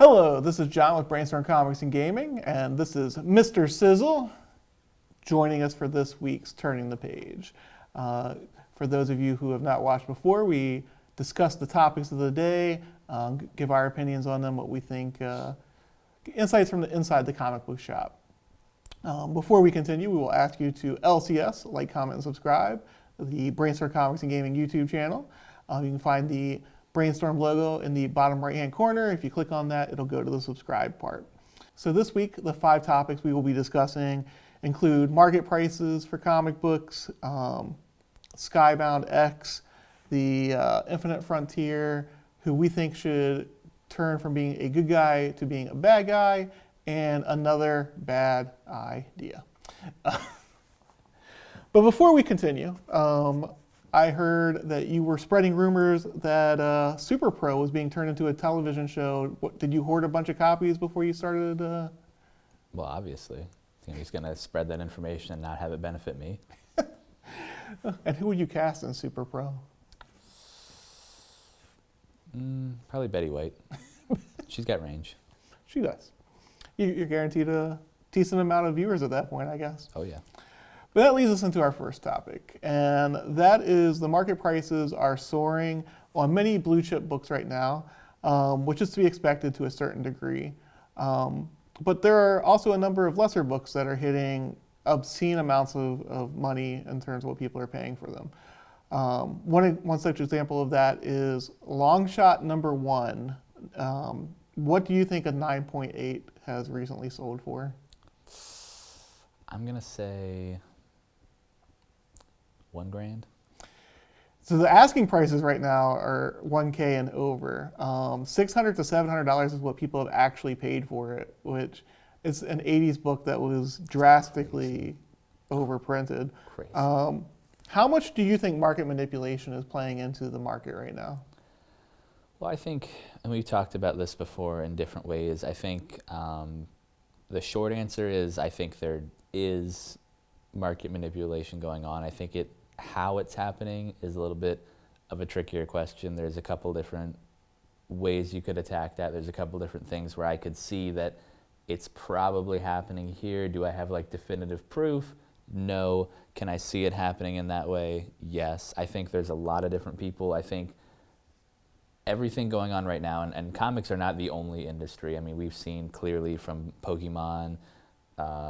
Hello, this is John with Brainstorm Comics and Gaming, and this is Mr. Sizzle joining us for this week's Turning the Page. For those of you who have not watched before, we discuss the topics of the day, give our opinions on them, what we think, insights from inside the comic book shop. Before we continue, we will ask you to LCS, like, comment, and subscribe, the Brainstorm Comics and Gaming YouTube channel. You can find the Brainstorm logo in the bottom right-hand corner. If you click on that, it'll go to the subscribe part. So this week, the 5 topics we will be discussing include market prices for comic books, Skybound X, the Infinite Frontier, who we think should turn from being a good guy to being a bad guy, and another bad idea. But before we continue, I heard that you were spreading rumors that Super Pro was being turned into a television show. Did you hoard a bunch of copies before you started? Well, obviously. He's going to spread that information and not have it benefit me. And who would you cast in Super Pro? Probably Betty White. She's got range. She does. You're guaranteed a decent amount of viewers at that point, I guess. Oh, yeah. But that leads us into our first topic, and that is the market prices are soaring on many blue chip books right now, which is to be expected to a certain degree. But there are also a number of lesser books that are hitting obscene amounts of money in terms of what people are paying for them. One such example of that is Longshot #1. What do you think a 9.8 has recently sold for? I'm going to say $1,000. So the asking prices right now are $1K and over. $600 to $700 is what people have actually paid for it, which is an 80s book that was drastically overprinted. Crazy. How much do you think market manipulation is playing into the market right now? Well, I think, and we've talked about this before in different ways, I think the short answer is I think there is market manipulation going on. I think how it's happening is a little bit of a trickier question. There's a couple different ways you could attack that. There's a couple different things where I could see that it's probably happening here. Do I have like definitive proof? No. Can I see it happening in that way? Yes. I think there's a lot of different people. I think everything going on right now, and comics are not the only industry. I mean, we've seen clearly from Pokemon,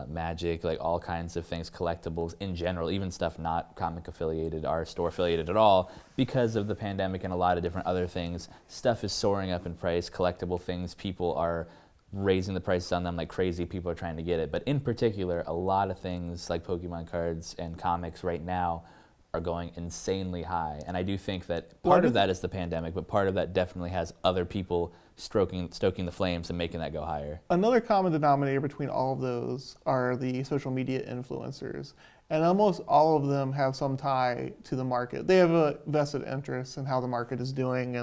Magic, like all kinds of things, collectibles in general, even stuff not comic affiliated or store affiliated at all, because of the pandemic and a lot of different other things. Stuff is soaring up in price, collectible things, people are raising the prices on them like crazy, people are trying to get it. But in particular, a lot of things like Pokemon cards and comics right now are going insanely high. And I do think that part of that is the pandemic, but part of that definitely has other people stoking the flames and making that go higher. Another common denominator between all of those are the social media influencers. And almost all of them have some tie to the market. They have a vested interest in how the market is doing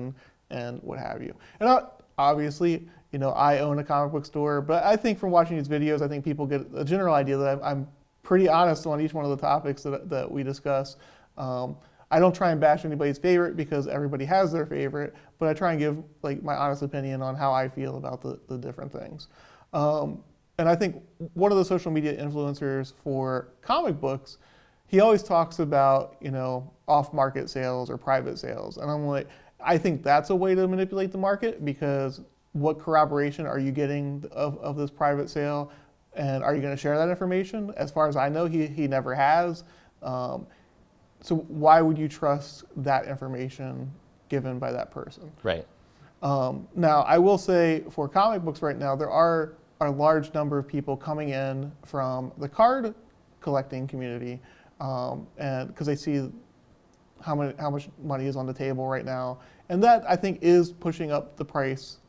and what have you. And obviously, I own a comic book store, but I think from watching these videos, I think people get a general idea that I'm pretty honest on each one of the topics that we discuss. I don't try and bash anybody's favorite because everybody has their favorite, but I try and give like my honest opinion on how I feel about the different things. And I think one of the social media influencers for comic books, he always talks about, off-market sales or private sales. And I'm like, I think that's a way to manipulate the market, because what corroboration are you getting of this private sale? And are you going to share that information? As far as I know, he never has. So why would you trust that information given by that person? Right. Now, I will say for comic books right now, there are a large number of people coming in from the card collecting community, and because they see how much money is on the table right now, and that I think is pushing up the price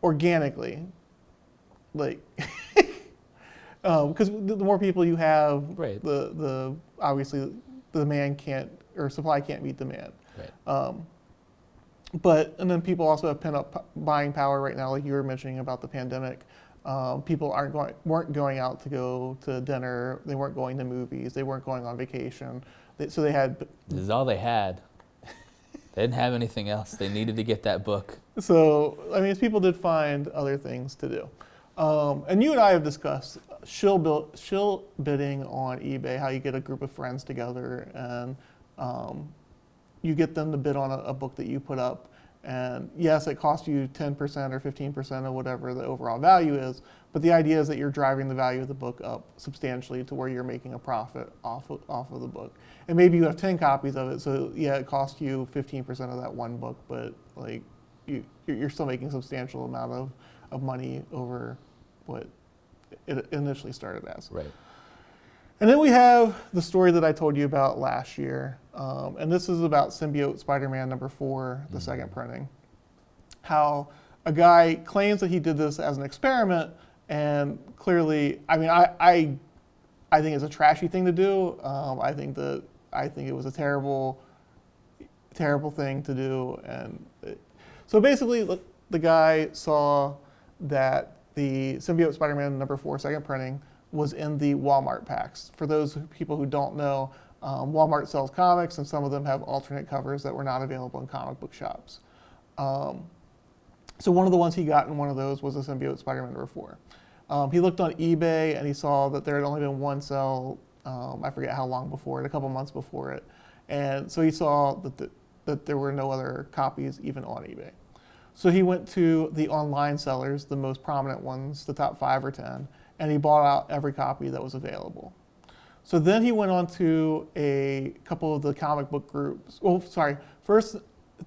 organically, like. Because the more people you have, right, the obviously the demand supply can't meet demand. Right. And then people also have pent-up buying power right now, like you were mentioning about the pandemic. People weren't going out to go to dinner. They weren't going to movies. They weren't going on vacation. So they had. This is all they had. They didn't have anything else. They needed to get that book. So, I mean, people did find other things to do. And you and I have discussed shill bidding on eBay, how you get a group of friends together and you get them to bid on a book that you put up. And yes, it costs you 10% or 15% of whatever the overall value is, but the idea is that you're driving the value of the book up substantially to where you're making a profit off of the book. And maybe you have 10 copies of it, so yeah, it costs you 15% of that one book, but like you're still making a substantial amount of money over what it initially started as. Right. And then we have the story that I told you about last year, and this is about Symbiote Spider-Man number 4, the second printing. How a guy claims that he did this as an experiment, and clearly, I mean, I think it's a trashy thing to do. I think it was a terrible thing to do, and so basically, the guy saw that the Symbiote Spider-Man number 4 second printing was in the Walmart packs. For those people who don't know, Walmart sells comics, and some of them have alternate covers that were not available in comic book shops. So one of the ones he got in one of those was a Symbiote Spider-Man number 4. He looked on eBay and he saw that there had only been one sale, I forget how long before it, a couple months before it. And so he saw that there were no other copies even on eBay. So he went to the online sellers, the most prominent ones, the top 5 or 10, and he bought out every copy that was available. So then he went on to a couple of the comic book groups.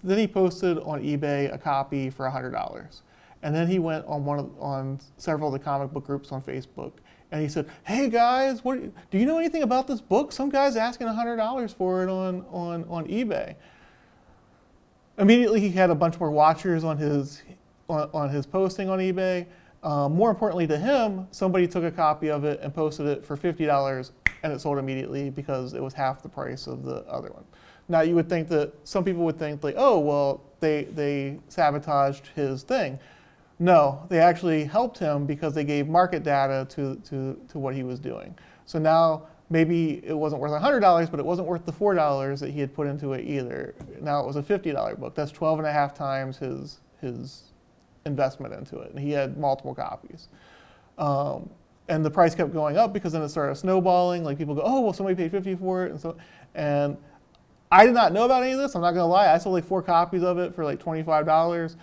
Then he posted on eBay a copy for $100. And then he went on several of the comic book groups on Facebook, and he said, "Hey guys, do you know anything about this book? Some guy's asking $100 for it on eBay." Immediately, he had a bunch more watchers on his posting on eBay. More importantly to him, somebody took a copy of it and posted it for $50, and it sold immediately because it was half the price of the other one. Now, you would think that some people would think like, oh, well, they sabotaged his thing. No, they actually helped him because they gave market data to what he was doing. So now maybe it wasn't worth $100, but it wasn't worth the $4 that he had put into it either. Now it was a $50 book. That's 12.5 times his investment into it, and he had multiple copies. And the price kept going up because then it started snowballing. Like people go, oh, well, somebody paid $50 for it, and I did not know about any of this. I'm not gonna lie. I sold like 4 copies of it for like $25.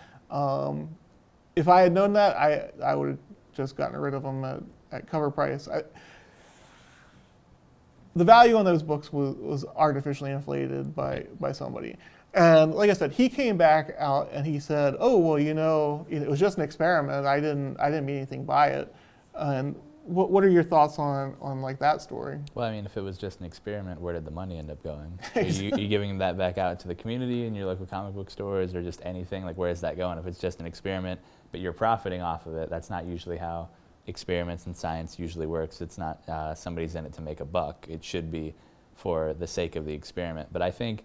If I had known that, I would have just gotten rid of them at cover price. The value on those books was artificially inflated by somebody. And like I said, he came back out and he said, "Oh, well, it was just an experiment. I didn't mean anything by it." And what are your thoughts on like that story? Well, I mean, if it was just an experiment, where did the money end up going? Are you giving that back out to the community in your local comic book stores, or just anything? Like, where is that going? If it's just an experiment, but you're profiting off of it, that's not usually how experiments in science usually works. It's not somebody's in it to make a buck. It should be for the sake of the experiment. But I think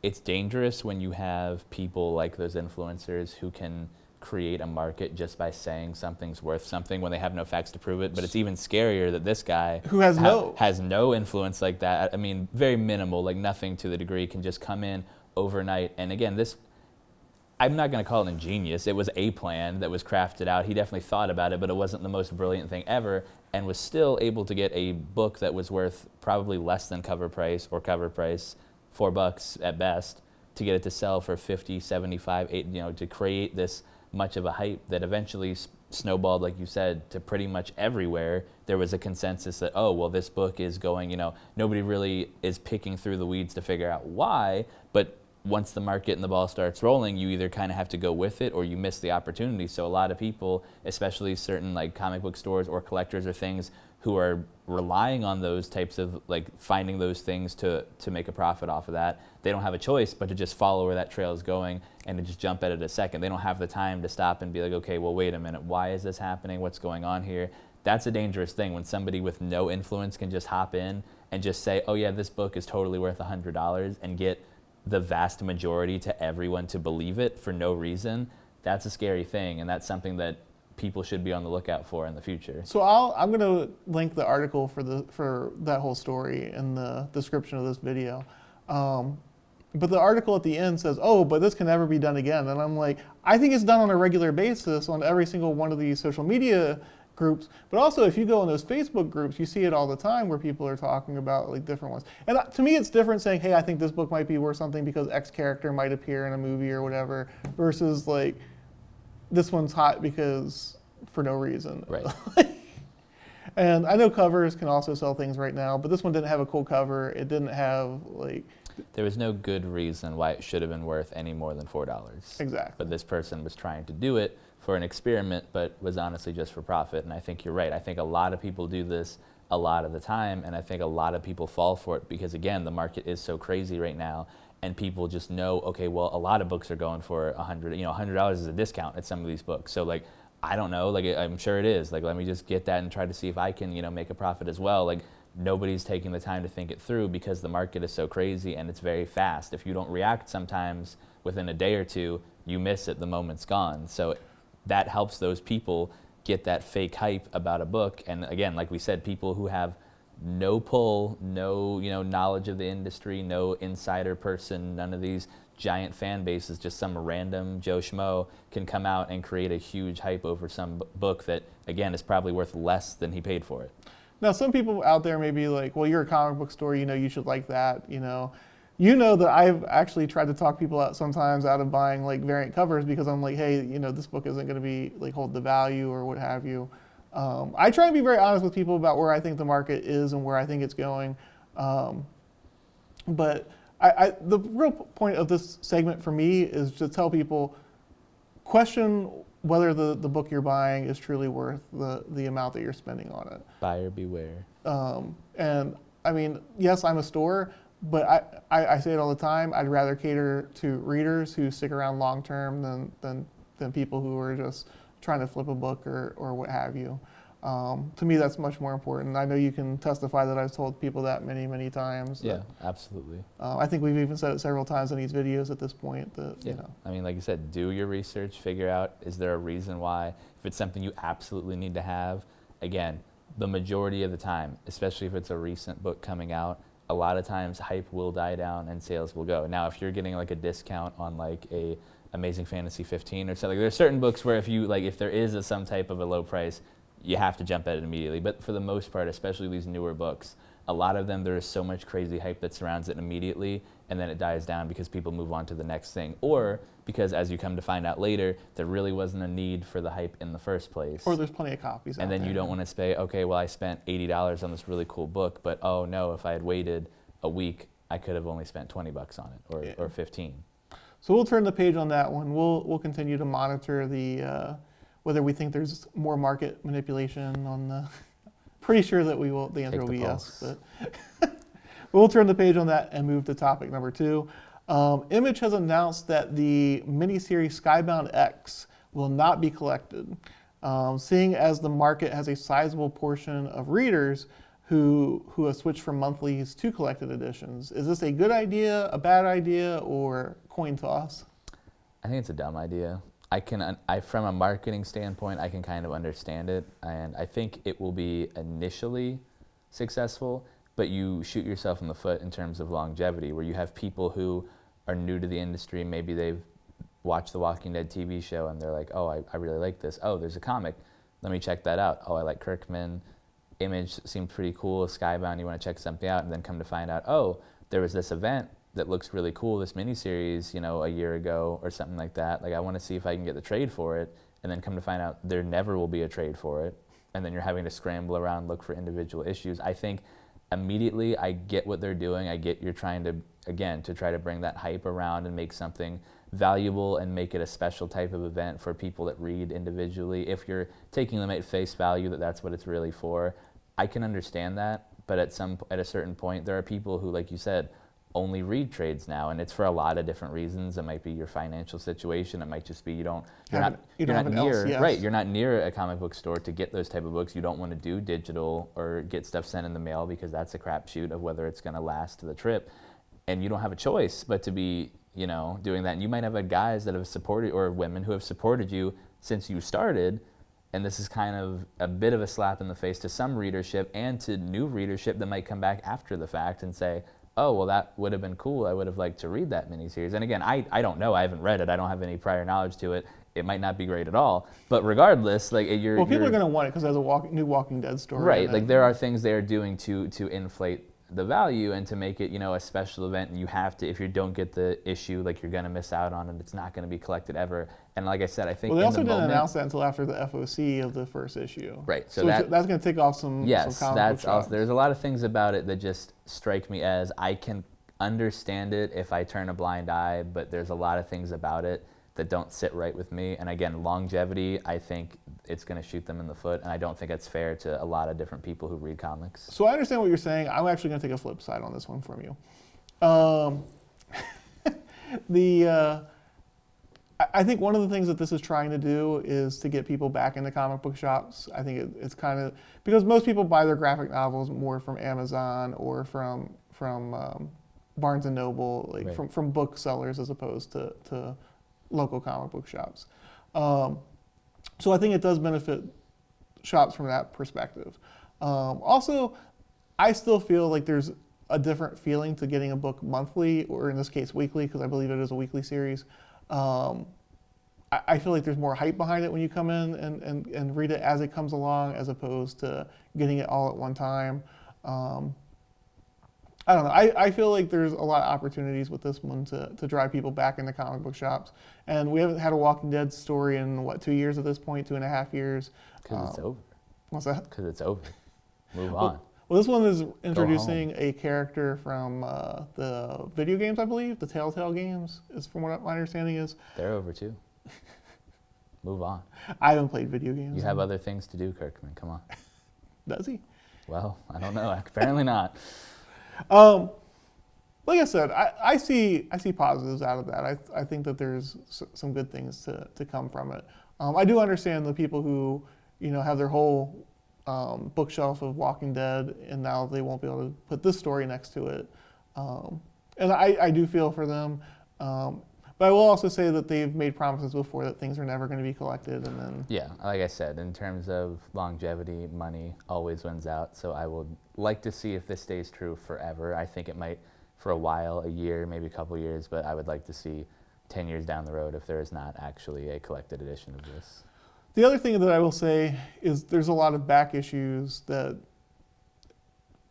it's dangerous when you have people like those influencers who can create a market just by saying something's worth something when they have no facts to prove it. But it's even scarier that this guy who has no influence like that. I mean, very minimal, like nothing to the degree, can just come in overnight. And again, I'm not going to call it ingenious. It was a plan that was crafted out. He definitely thought about it, but it wasn't the most brilliant thing ever, and was still able to get a book that was worth probably less than cover price, $4 at best, to get it to sell for 50, 75, 8, to create this much of a hype that eventually snowballed, like you said, to pretty much everywhere. There was a consensus that, oh, well, this book is going, nobody really is picking through the weeds to figure out why, but once the market and the ball starts rolling, you either kind of have to go with it or you miss the opportunity. So a lot of people, especially certain like comic book stores or collectors or things, who are relying on those types of like finding those things to make a profit off of that, they don't have a choice but to just follow where that trail is going and to just jump at it a second. They don't have the time to stop and be like, okay, well, wait a minute, why is this happening? What's going on here? That's a dangerous thing when somebody with no influence can just hop in and just say, oh yeah, this book is totally worth $100 and get the vast majority to everyone to believe it for no reason. That's a scary thing, and that's something that people should be on the lookout for in the future. So I'm going to link the article for that whole story in the description of this video. But the article at the end says, oh, but this can never be done again. And I'm like, I think it's done on a regular basis on every single one of these social media groups. But also, if you go in those Facebook groups, you see it all the time where people are talking about like different ones. And to me, it's different saying, hey, I think this book might be worth something because X character might appear in a movie or whatever, versus like, this one's hot because for no reason. Right. And I know covers can also sell things right now, but this one didn't have a cool cover. It didn't have like... There was no good reason why it should have been worth any more than $4. Exactly. But this person was trying to do it for an experiment, but was honestly just for profit. And I think you're right. I think a lot of people do this a lot of the time, and I think a lot of people fall for it because, again, the market is so crazy right now, and people just know, okay, well, a lot of books are going for $100 is a discount at some of these books. So, like, I don't know, like, I'm sure it is. Like, let me just get that and try to see if I can, make a profit as well. Like, nobody's taking the time to think it through because the market is so crazy and it's very fast. If you don't react sometimes within a day or two, you miss it, the moment's gone. So that helps those people get that fake hype about a book. And again, like we said, people who have no pull, no knowledge of the industry, no insider person, none of these giant fan bases, just some random Joe Schmo can come out and create a huge hype over some book that, again, is probably worth less than he paid for it. Now, some people out there may be like, well, you're a comic book store, you should like that, that I've actually tried to talk people out sometimes out of buying like variant covers because I'm like, hey, this book isn't going to be like hold the value or what have you. I try and be very honest with people about where I think the market is and where I think it's going. But the real point of this segment for me is to tell people, question whether the book you're buying is truly worth the amount that you're spending on it. Buyer beware. And I mean, yes, I'm a store, but I say it all the time. I'd rather cater to readers who stick around long term than people who are just trying to flip a book or what have you. To me, that's much more important. I know you can testify that I've told people that many, many times. Yeah, absolutely. I think we've even said it several times in these videos at this point. I mean, like you said, do your research, figure out, is there a reason why? If it's something you absolutely need to have, again, the majority of the time, especially if it's a recent book coming out, a lot of times hype will die down and sales will go. Now, if you're getting like a discount on like a Amazing Fantasy 15 or something, there's certain books where if there is some type of a low price, you have to jump at it immediately. But for the most part, especially these newer books, a lot of them, there is so much crazy hype that surrounds it immediately, and then it dies down because people move on to the next thing. Or because, as you come to find out later, there really wasn't a need for the hype in the first place. Or there's plenty of copies out and then there. You don't want to say, okay, well, I spent $80 on this really cool book, but oh no, if I had waited a week, I could have only spent $20 on it, or 15. So we'll turn the page on that one. We'll continue to monitor the whether we think there's more market manipulation on the. Pretty sure that we will. The answer will be yes. But we'll turn the page on that and move to topic number 2. Image has announced that the miniseries Skybound X will not be collected, seeing as the market has a sizable portion of readers who have switched from monthlies to collected editions. Is this a good idea, a bad idea, or coin toss? I think it's a dumb idea. From a marketing standpoint, I can kind of understand it, and I think it will be initially successful, but you shoot yourself in the foot in terms of longevity, where you have people who are new to the industry, maybe they've watched the Walking Dead TV show and they're like, oh, I really like this. Oh, there's a comic. Let me check that out. Oh, I like Kirkman. Image seemed pretty cool. Skybound, you want to check something out, and then come to find out, oh, there was this event that looks really cool, this miniseries, a year ago or something like that. Like, I want to see if I can get the trade for it, and then come to find out there never will be a trade for it, and then you're having to scramble around, look for individual issues. I think immediately I get what they're doing. I get you're trying to, again, to try to bring that hype around and make something valuable and make it a special type of event for people that read individually. If you're taking them at face value that that's what it's really for, I can understand that, but at a certain point, there are people who, like you said, only read trades now, and it's for a lot of different reasons. It might be your financial situation. It might just be you're not near a comic book store to get those type of books. You don't want to do digital or get stuff sent in the mail because that's a crapshoot of whether it's going to last the trip, and you don't have a choice but to be doing that. And you might have guys that have supported, or women who have supported you since you started. And this is kind of a bit of a slap in the face to some readership and to new readership that might come back after the fact and say, oh, well, that would have been cool. I would have liked to read that miniseries. And again, I don't know. I haven't read it. I don't have any prior knowledge to it. It might not be great at all. But regardless, like people are going to want it because there's a new Walking Dead story. Right. Like there are things they are doing to inflate the value and to make it, a special event. And you have to, if you don't get the issue, like you're going to miss out on it. It's not going to be collected ever. And like I said, I think they also didn't announce that until after the FOC of the first issue. Right. So that's going to take off some. Yes, some that's also. There's a lot of things about it that just strike me as I can understand it if I turn a blind eye, but there's a lot of things about it that don't sit right with me. And again, longevity, I think it's going to shoot them in the foot, and I don't think that's fair to a lot of different people who read comics. So I understand what you're saying. I'm actually going to take a flip side on this one from you. I think one of the things that this is trying to do is to get people back into comic book shops. I think it's kind of, because most people buy their graphic novels more from Amazon or from Barnes and Noble, like right. from booksellers as opposed to local comic book shops. So I think it does benefit shops from that perspective. Also, I still feel like there's a different feeling to getting a book monthly, or in this case weekly, because I believe it is a weekly series. I feel like there's more hype behind it when you come in and read it as it comes along, as opposed to getting it all at one time. I don't know. I feel like there's a lot of opportunities with this one to drive people back into comic book shops. And we haven't had a Walking Dead story in, 2 years at this point, 2.5 years. Because it's over. What's that? Because it's over. Move on. Well, this one is introducing a character from the video games, I believe. The Telltale games, is from what my understanding is. They're over too. Move on. I haven't played video games. You have other things to do, Kirkman. Come on. Does he? Well, I don't know. Apparently not. Like I said, I see positives out of that. I think that there's some good things to come from it. I do understand the people who, have their whole bookshelf of Walking Dead, and now they won't be able to put this story next to it. And I do feel for them. But I will also say that they've made promises before that things are never going to be collected, and then... Yeah, like I said, in terms of longevity, money always wins out. So I would like to see if this stays true forever. I think it might for a while, a year, maybe a couple years, but I would like to see 10 years down the road if there is not actually a collected edition of this. The other thing that I will say is there's a lot of back issues that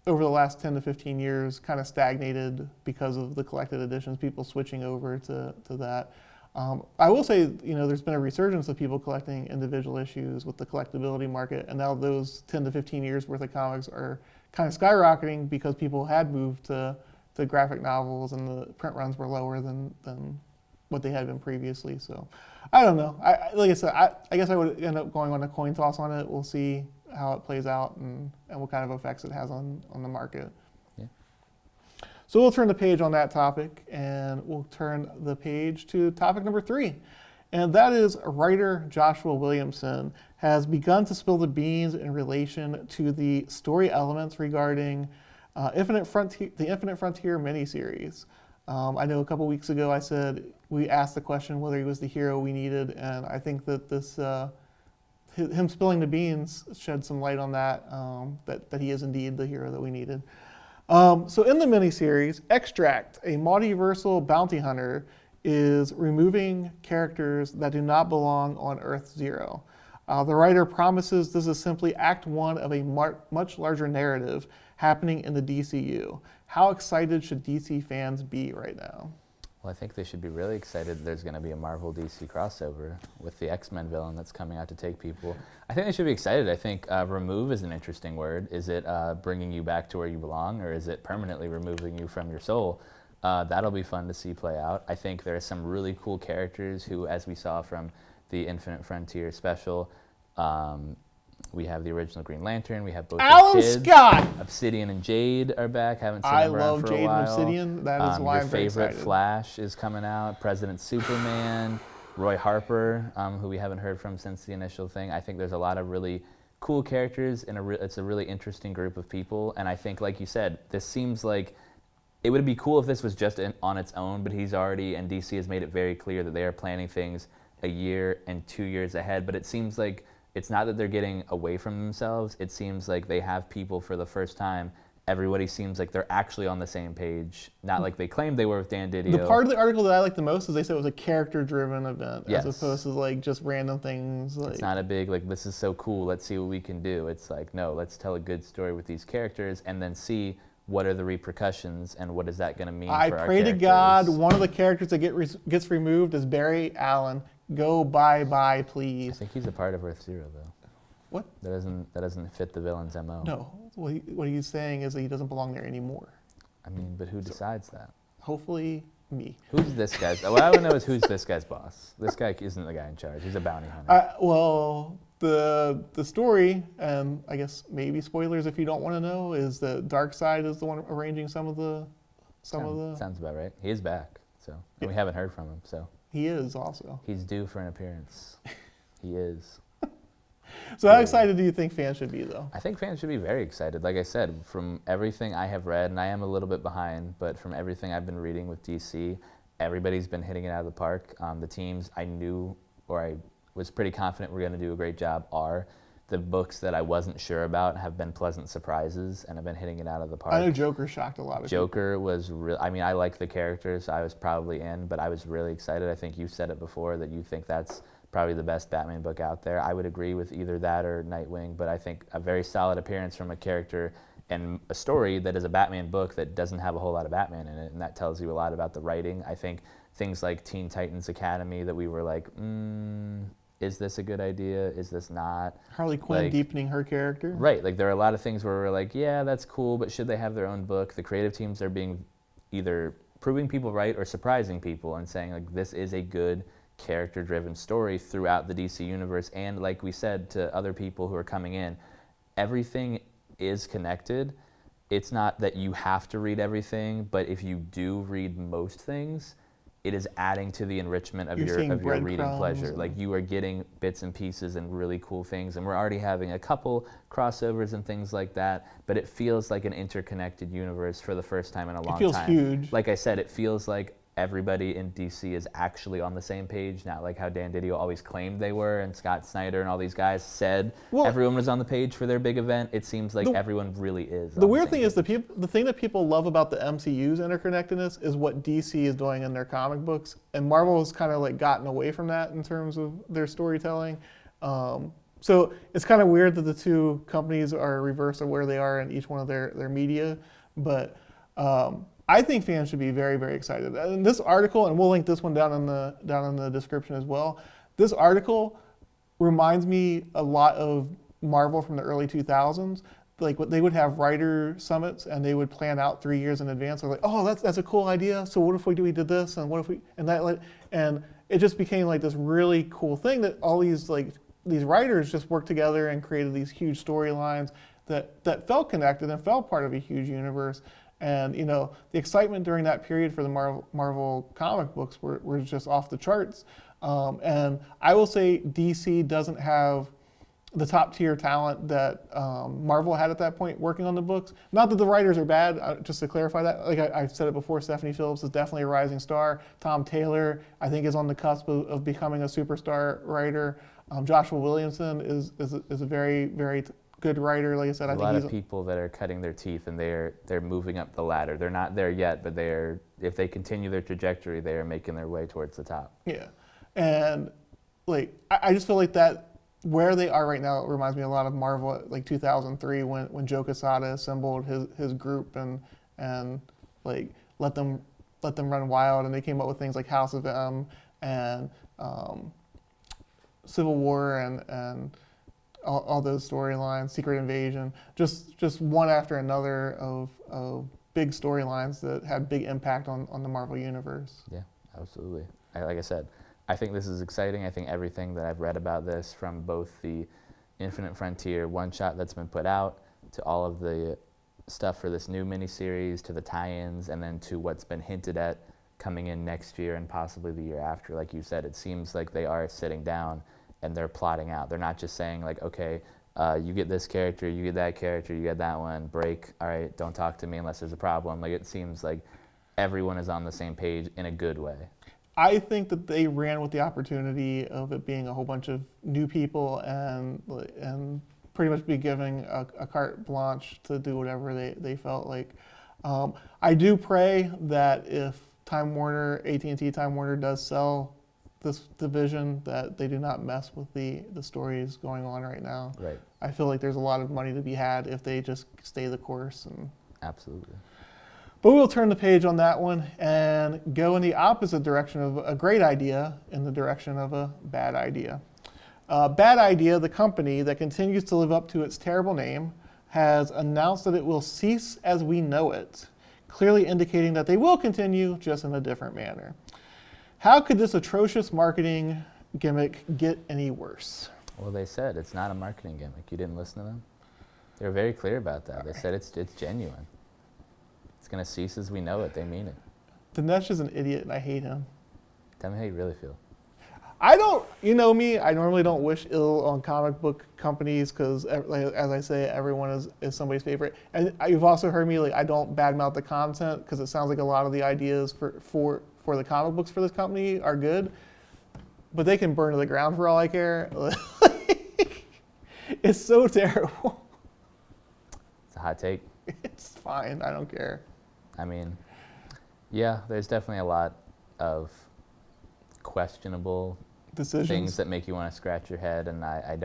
over the last 10 to 15 years kind of stagnated because of the collected editions, people switching over to that. I will say, there's been a resurgence of people collecting individual issues with the collectability market, and now those 10 to 15 years worth of comics are kind of skyrocketing because people had moved to graphic novels and the print runs were lower than what they had been previously. So I don't know. Like I said, I guess I would end up going on a coin toss on it. We'll see how it plays out and what kind of effects it has on the market. Yeah. So we'll turn the page on that topic, and we'll turn the page to topic number 3. And that is writer Joshua Williamson has begun to spill the beans in relation to the story elements regarding the Infinite Frontier miniseries. I know a couple weeks ago I said we asked the question whether he was the hero we needed, and I think that this him spilling the beans shed some light on that, that he is indeed the hero that we needed. So in the miniseries, Extract, a multiversal bounty hunter, is removing characters that do not belong on Earth Zero. The writer promises this is simply Act 1 of a much larger narrative happening in the DCU. How excited should DC fans be right now? Well, I think they should be really excited there's going to be a Marvel DC crossover with the X-Men villain that's coming out to take people. I think they should be excited. I think remove is an interesting word. Is it bringing you back to where you belong, or is it permanently removing you from your soul? That'll be fun to see play out. I think there are some really cool characters who, as we saw from the Infinite Frontier special, we have the original Green Lantern. We have both Alan the kids. Scott! Obsidian and Jade are back. Haven't seen them around for a while. I love Jade and Obsidian. That is why your I'm very favorite excited. Flash is coming out. President Superman, Roy Harper, who we haven't heard from since the initial thing. I think there's a lot of really cool characters, and it's a really interesting group of people. And I think, like you said, this seems like it would be cool if this was just on its own, but he's already, and DC has made it very clear that they are planning things a year and 2 years ahead. But it seems like it's not that they're getting away from themselves. It seems like they have people for the first time everybody seems like they're actually on the same page, not like they claimed they were with Dan Didio. The part of the article that I like the most is they said it was a character-driven event, Yes. as opposed to like just random things. Like, It's not a big, like, this is so cool, let's see what we can do. It's like, no, let's tell a good story with these characters and then see what are the repercussions and what is that going to mean I for our pray to characters. God one of the characters that gets removed is Barry Allen. Go bye-bye, I please. think he's a part of Earth Zero, though. What? That doesn't fit the villain's MO. No. What he's saying is that he doesn't belong there anymore. I mean, but who decides that? Hopefully, me. Who's this guy's? What I want to know is who's this guy's boss. This guy isn't the guy in charge. He's a bounty hunter. Well, the story, and I guess maybe spoilers if you don't want to know, is that Darkseid is the one arranging some of the. Sounds about right. He is back, so and we haven't heard from him, so He is also. he's due for an appearance. He is. So how excited do you think fans should be, though? I think fans should be very excited. Like I said, from everything I have read, and I am a little bit behind, but from everything I've been reading with DC, everybody's been hitting it out of the park. The teams I knew, or I was pretty confident were going to do a great job are. The books that I wasn't sure about have been pleasant surprises and have been hitting it out of the park. I know Joker shocked a lot of people. Joker was real. I mean, I like the characters, so I was probably in, but I was really excited. I think you said it before that you think that's probably the best Batman book out there. I would agree with either that or Nightwing, but I think a very solid appearance from a character and a story that is a Batman book that doesn't have a whole lot of Batman in it, and that tells you a lot about the writing. I think things like Teen Titans Academy that we were like, is this a good idea? Is this not? Harley Quinn like, deepening her character. Right. Like there are a lot of things where we're like, yeah, that's cool, but should they have their own book? The creative teams are being either proving people right or surprising people and saying like this is a good character-driven story throughout the DC universe. And like we said to other people who are coming in, everything is connected. It's not that you have to read everything, but if you do read most things, it is adding to the enrichment of your reading pleasure. Like you are getting bits and pieces and really cool things, and we're already having a couple crossovers and things like that, but it feels like an interconnected universe for the first time in a long time. It feels huge. Like I said, it feels like everybody in DC is actually on the same page, not like how Dan Didio always claimed they were, and Scott Snyder and all these guys said everyone was on the page for their big event. It seems like everyone really is. The weird thing is the thing that people love about the MCU's interconnectedness is what DC is doing in their comic books, and Marvel has kind of like gotten away from that in terms of their storytelling. So it's kind of weird that the two companies are reversed of where they are in each one of their media, but I think fans should be very, very excited. And this article, and we'll link this one down in the description as well. This article reminds me a lot of Marvel from the early 2000s. Like they would have writer summits, and they would plan out 3 years in advance. They're like, oh, that's a cool idea. So what if we did this, and what if we and it just became like this really cool thing that all these writers just worked together and created these huge storylines that felt connected and felt part of a huge universe. And the excitement during that period for the Marvel comic books were just off the charts. And I will say DC doesn't have the top tier talent that Marvel had at that point working on the books. Not that the writers are bad, just to clarify that. Like I've said it before, Stephanie Phillips is definitely a rising star. Tom Taylor, I think, is on the cusp of becoming a superstar writer. Joshua Williamson is a very, very good writer. Like I said, I think a lot of people that are cutting their teeth and they're moving up the ladder. They're not there yet, but if they continue their trajectory, they are making their way towards the top. Yeah, and like I just feel like that where they are right now reminds me a lot of Marvel, like 2003 when Joe Quesada assembled his group and like let them run wild, and they came up with things like House of M and Civil War and all those storylines, Secret Invasion, just one after another of big storylines that had big impact on the Marvel Universe. Yeah, absolutely. Like I said, I think this is exciting. I think everything that I've read about this, from both the Infinite Frontier one-shot that's been put out, to all of the stuff for this new miniseries, to the tie-ins, and then to what's been hinted at coming in next year and possibly the year after. Like you said, it seems like they are sitting down and they're plotting out. They're not just saying like, okay, you get this character, you get that character, you get that one, break, all right, don't talk to me unless there's a problem. Like it seems like everyone is on the same page in a good way. I think that they ran with the opportunity of it being a whole bunch of new people and pretty much be giving a carte blanche to do whatever they felt like. I do pray that if AT&T Time Warner does sell this division, that they do not mess with the stories going on right now. Right. I feel like there's a lot of money to be had if they just stay the course. Absolutely. But we'll turn the page on that one and go in the opposite direction of a great idea in the direction of a bad idea. Bad Idea, the company that continues to live up to its terrible name, has announced that it will cease as we know it, clearly indicating that they will continue, just in a different manner. How could this atrocious marketing gimmick get any worse? Well, they said it's not a marketing gimmick. You didn't listen to them? They were very clear about that. They said it's genuine. It's going to cease as we know it. They mean it. Dinesh is an idiot, and I hate him. Tell me how you really feel. You know me, I normally don't wish ill on comic book companies because, as I say, everyone is somebody's favorite. And you've also heard me, I don't badmouth the content because it sounds like a lot of the ideas for the comic books for this company are good, but they can burn to the ground for all I care. It's so terrible. It's a hot take. It's fine, I don't care. I mean, yeah, there's definitely a lot of questionable decisions, things that make you want to scratch your head, and I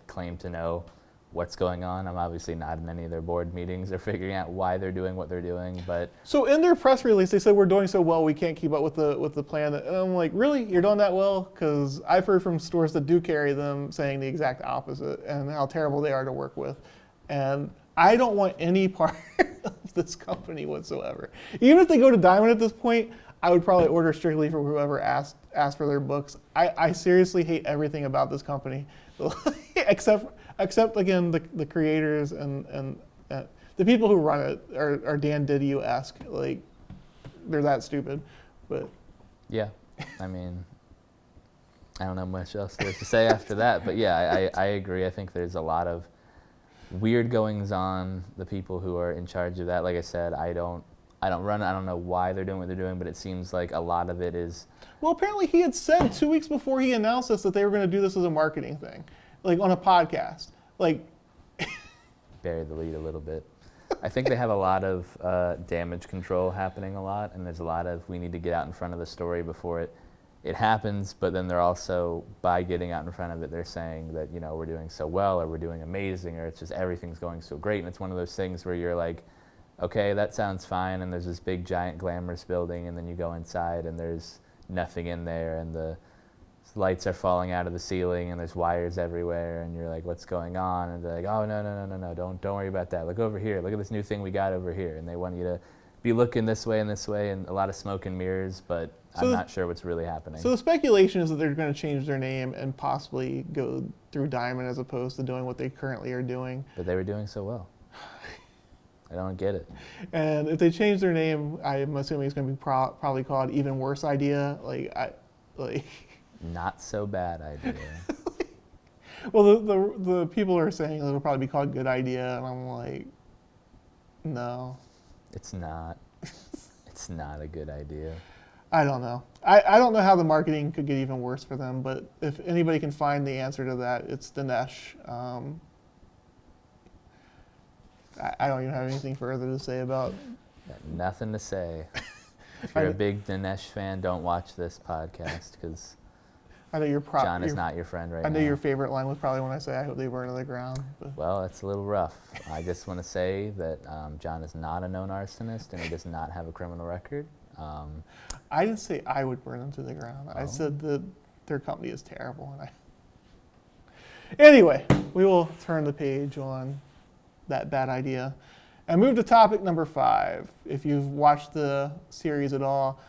claim to know what's going on. I'm obviously not in any of their board meetings or figuring out why they're doing what they're doing, but... So in their press release, they said, we're doing so well, we can't keep up with the plan. And I'm like, really? You're doing that well? Because I've heard from stores that do carry them saying the exact opposite and how terrible they are to work with. And I don't want any part of this company whatsoever. Even if they go to Diamond at this point, I would probably order strictly for whoever asked for their books. I seriously hate everything about this company, except again the creators and the people who run it are Dan Didio-esque. They're that stupid, but yeah, I mean, I don't know much else there to say after that. But yeah, I agree. I think there's a lot of weird goings on. The people who are in charge of that, like I said, I don't run it. I don't know why they're doing what they're doing, but it seems like a lot of it is... Well, apparently he had said 2 weeks before he announced this that they were going to do this as a marketing thing, on a podcast. Bury the lead a little bit. I think they have a lot of damage control happening a lot, and there's a lot of we need to get out in front of the story before it happens, but then they're also, by getting out in front of it, they're saying that, we're doing so well, or we're doing amazing, or it's just everything's going so great, and it's one of those things where you're like, okay, that sounds fine, and there's this big, giant, glamorous building, and then you go inside, and there's nothing in there, and the lights are falling out of the ceiling, and there's wires everywhere, and you're like, what's going on? And they're like, oh, no, don't worry about that. Look over here. Look at this new thing we got over here. And they want you to be looking this way, and a lot of smoke and mirrors, but I'm not sure what's really happening. So the speculation is that they're going to change their name and possibly go through Diamond as opposed to doing what they currently are doing. But they were doing so well. I don't get it. And if they change their name, I'm assuming it's going to be probably called Even Worse Idea. Not so bad idea. Well, the people are saying it'll probably be called Good Idea, and I'm like, no. It's not. It's not a good idea. I don't know. I don't know how the marketing could get even worse for them, but if anybody can find the answer to that, it's Dinesh. I don't even have anything further to say about. Got nothing to say. If you're a big Dinesh fan, don't watch this podcast because I know John is not your friend right now. I know your favorite line was probably when I say I hope they burn to the ground. But. Well, it's a little rough. I just want to say that John is not a known arsonist and he does not have a criminal record. I didn't say I would burn them to the ground. I said that their company is terrible. Anyway, we will turn the page on that bad idea and move to topic number 5. If you've watched the series at all,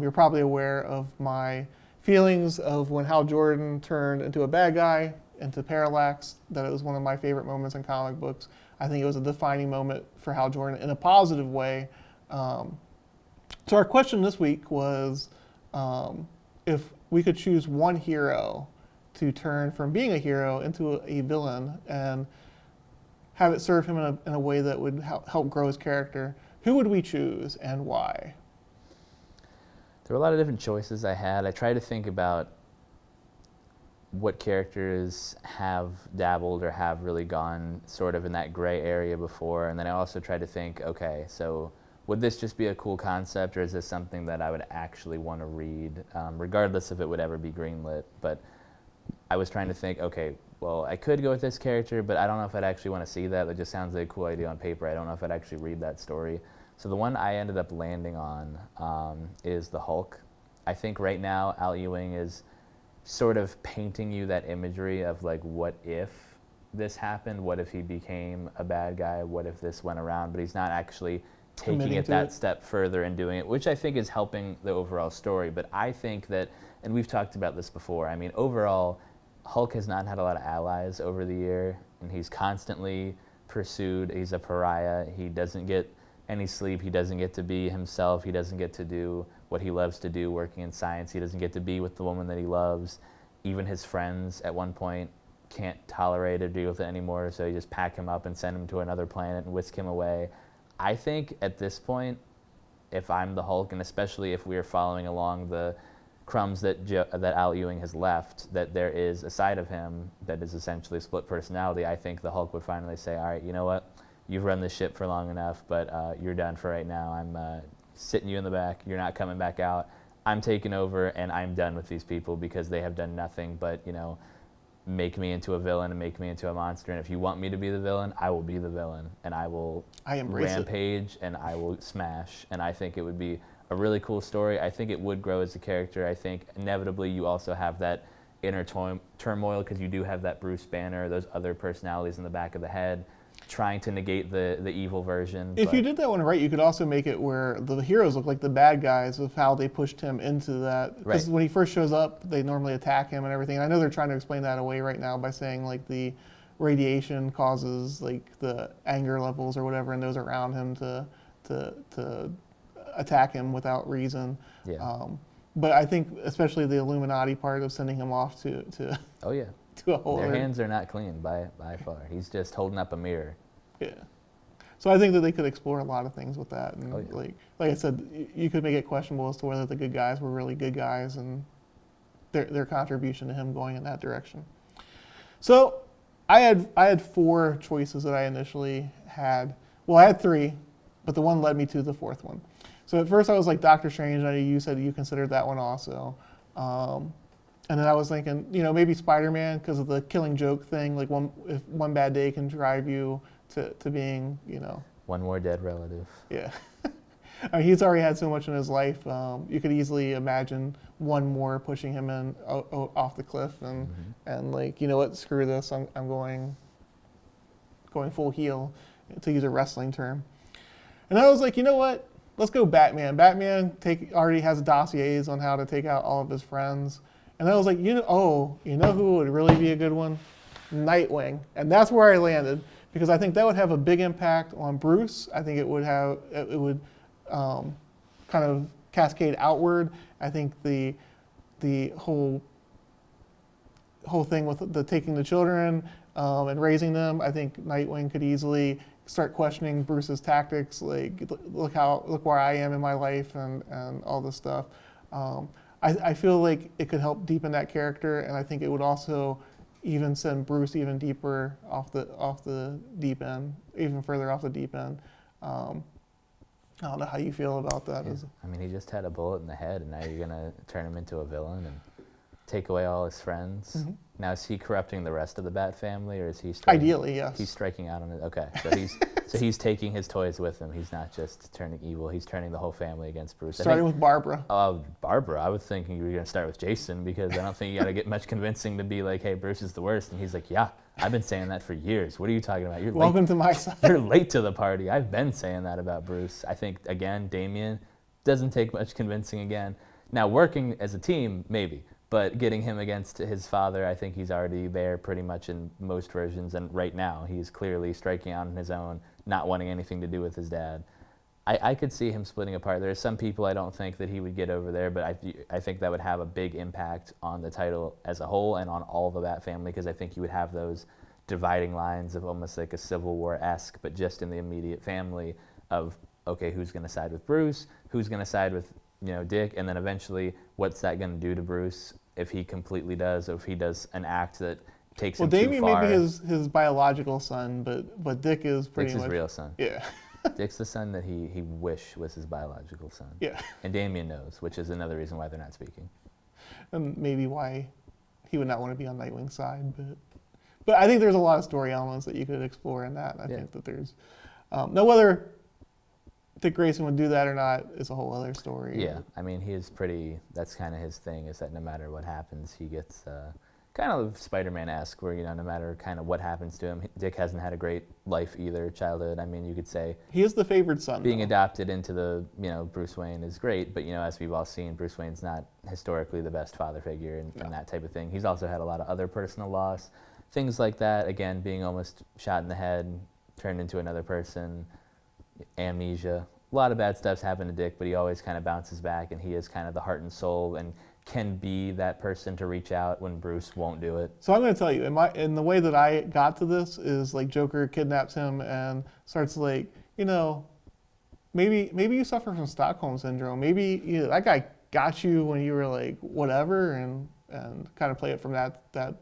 you're probably aware of my feelings of when Hal Jordan turned into a bad guy, into Parallax, that it was one of my favorite moments in comic books. I think it was a defining moment for Hal Jordan in a positive way. So our question this week was if we could choose one hero to turn from being a hero into a villain and have it serve him in a way that would help grow his character, who would we choose and why? There were a lot of different choices I had. I tried to think about what characters have dabbled or have really gone sort of in that gray area before. And then I also tried to think, okay, so would this just be a cool concept, or is this something that I would actually want to read, regardless if it would ever be greenlit? But I was trying to think, okay, well, I could go with this character, but I don't know if I'd actually want to see that. That just sounds like a cool idea on paper. I don't know if I'd actually read that story. So the one I ended up landing on is the Hulk. I think right now Al Ewing is sort of painting you that imagery of like, what if this happened? What if he became a bad guy? What if this went around? But he's not actually taking it that step further and doing it, which I think is helping the overall story. But I think that, and we've talked about this before, I mean, overall, Hulk has not had a lot of allies over the year, and he's constantly pursued. He's a pariah. He doesn't get any sleep. He doesn't get to be himself. He doesn't get to do what he loves to do, working in science. He doesn't get to be with the woman that he loves. Even his friends at one point can't tolerate or deal with it anymore, so you just pack him up and send him to another planet and whisk him away. I think at this point, if I'm the Hulk, and especially if we're following along the crumbs that Al Ewing has left, that there is a side of him that is essentially split personality, I think the Hulk would finally say, all right, you know what? You've run this ship for long enough, but you're done for right now. I'm sitting you in the back. You're not coming back out. I'm taking over, and I'm done with these people because they have done nothing but, you know, make me into a villain and make me into a monster. And if you want me to be the villain, I will be the villain, and I will rampage and I will smash. And I think it would be a really cool story. I think it would grow as a character. I think inevitably you also have that inner turmoil because you do have that Bruce Banner, those other personalities in the back of the head trying to negate the evil version. If you did that one right, you could also make it where the heroes look like the bad guys with how they pushed him into that. Because when he first shows up, they normally attack him and everything. And I know they're trying to explain that away right now by saying like the radiation causes like the anger levels or whatever, and those around him to attack him without reason. Yeah. But I think especially the Illuminati part of sending him off to oh yeah, to a whole their hands are not clean by far. He's just holding up a mirror. Yeah. So I think that they could explore a lot of things with that, and like I said, you could make it questionable as to whether the good guys were really good guys and their contribution to him going in that direction. So I had 4 choices that I initially had. Well, I had 3, but the one led me to the 4th one. So at first I was like Doctor Strange. I know you said you considered that one also. And then I was thinking, you know, maybe Spider-Man because of the Killing Joke thing. Like if one bad day can drive you to being, you know. One more dead relative. Yeah. I mean, he's already had so much in his life. You could easily imagine one more pushing him in off the cliff and like, you know what, screw this. I'm going full heel, to use a wrestling term. And I was like, you know what? Let's go Batman. Batman already has dossiers on how to take out all of his friends. And I was like, you know who would really be a good one? Nightwing. And that's where I landed because I think that would have a big impact on Bruce. I think it would kind of cascade outward. I think the whole thing with the taking the children and raising them, I think Nightwing could easily start questioning Bruce's tactics, like look where I am in my life and all this stuff. I feel like it could help deepen that character, and I think it would also even send Bruce even deeper off the deep end, even further off the deep end. I don't know how you feel about that. Yeah. I mean, he just had a bullet in the head, and now you're gonna turn him into a villain and take away all his friends. Mm-hmm. Now, is he corrupting the rest of the Bat family, or is he ideally, yes. He's striking out on it. Okay, so he's taking his toys with him. He's not just turning evil. He's turning the whole family against Bruce. Starting with Barbara. Barbara. I was thinking you were gonna start with Jason because I don't think you got to get much convincing to be like, hey, Bruce is the worst, and he's like, yeah, I've been saying that for years. What are you talking about? You're welcome to my side. You're late to the party. I've been saying that about Bruce. I think again, Damian doesn't take much convincing again. Now, working as a team, maybe. But getting him against his father, I think he's already there pretty much in most versions. And right now, he's clearly striking out on his own, not wanting anything to do with his dad. I could see him splitting apart. There are some people I don't think that he would get over there, but I think that would have a big impact on the title as a whole and on all of the Bat family, because I think you would have those dividing lines of almost like a Civil War-esque, but just in the immediate family of, okay, who's going to side with Bruce? Who's going to side with Dick, and then eventually, what's that going to do to Bruce? if he completely does, or if he does an act that takes Well, him too Damien far. may be his biological son, but Dick is pretty Dick's much his real son. Yeah. Dick's the son that he wish was his biological son. Yeah. And Damien knows, which is another reason why they're not speaking. And maybe why he would not want to be on Nightwing's side, but I think there's a lot of story elements that you could explore in that. I think that there's now whether Dick Grayson would do that or not is a whole other story. Yeah, I mean, he is pretty. That's kind of his thing, is that no matter what happens, he gets kind of Spider-Man-esque, where no matter kind of what happens to him, Dick hasn't had a great life either, childhood. I mean, you could say he is the favored son. Being adopted into the Bruce Wayne is great, but as we've all seen, Bruce Wayne's not historically the best father figure and that type of thing. He's also had a lot of other personal loss, things like that. Again, being almost shot in the head, turned into another person, amnesia. A lot of bad stuff's happened to Dick, but he always kind of bounces back, and he is kind of the heart and soul and can be that person to reach out when Bruce won't do it. So I'm going to tell you, in the way that I got to this is like Joker kidnaps him and starts like, maybe you suffer from Stockholm syndrome. Maybe that guy got you when you were like whatever, and kind of play it from that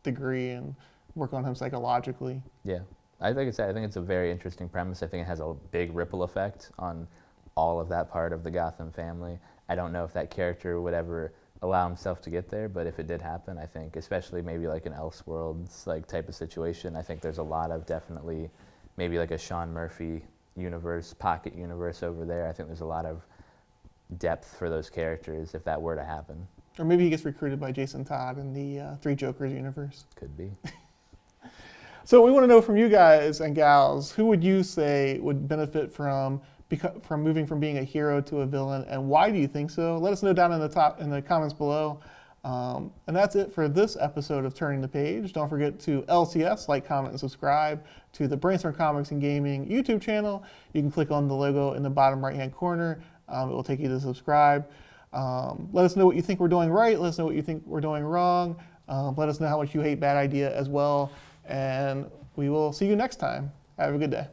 degree and work on him psychologically. Yeah. I think it's a very interesting premise. I think it has a big ripple effect on all of that part of the Gotham family. I don't know if that character would ever allow himself to get there, but if it did happen, I think, especially maybe like an Elseworlds like type of situation, I think there's a lot of definitely maybe like a Sean Murphy universe, pocket universe over there. I think there's a lot of depth for those characters if that were to happen. Or maybe he gets recruited by Jason Todd in the Three Jokers universe. Could be. So we want to know from you guys and gals, who would you say would benefit from moving from being a hero to a villain, and why do you think so? Let us know down in the comments below. And that's it for this episode of Turning the Page. Don't forget to LCS, like, comment, and subscribe to the Brainstorm Comics and Gaming YouTube channel. You can click on the logo in the bottom right-hand corner. It will take you to subscribe. Let us know what you think we're doing right. Let us know what you think we're doing wrong. Let us know how much you hate Bad Idea as well. And we will see you next time. Have a good day.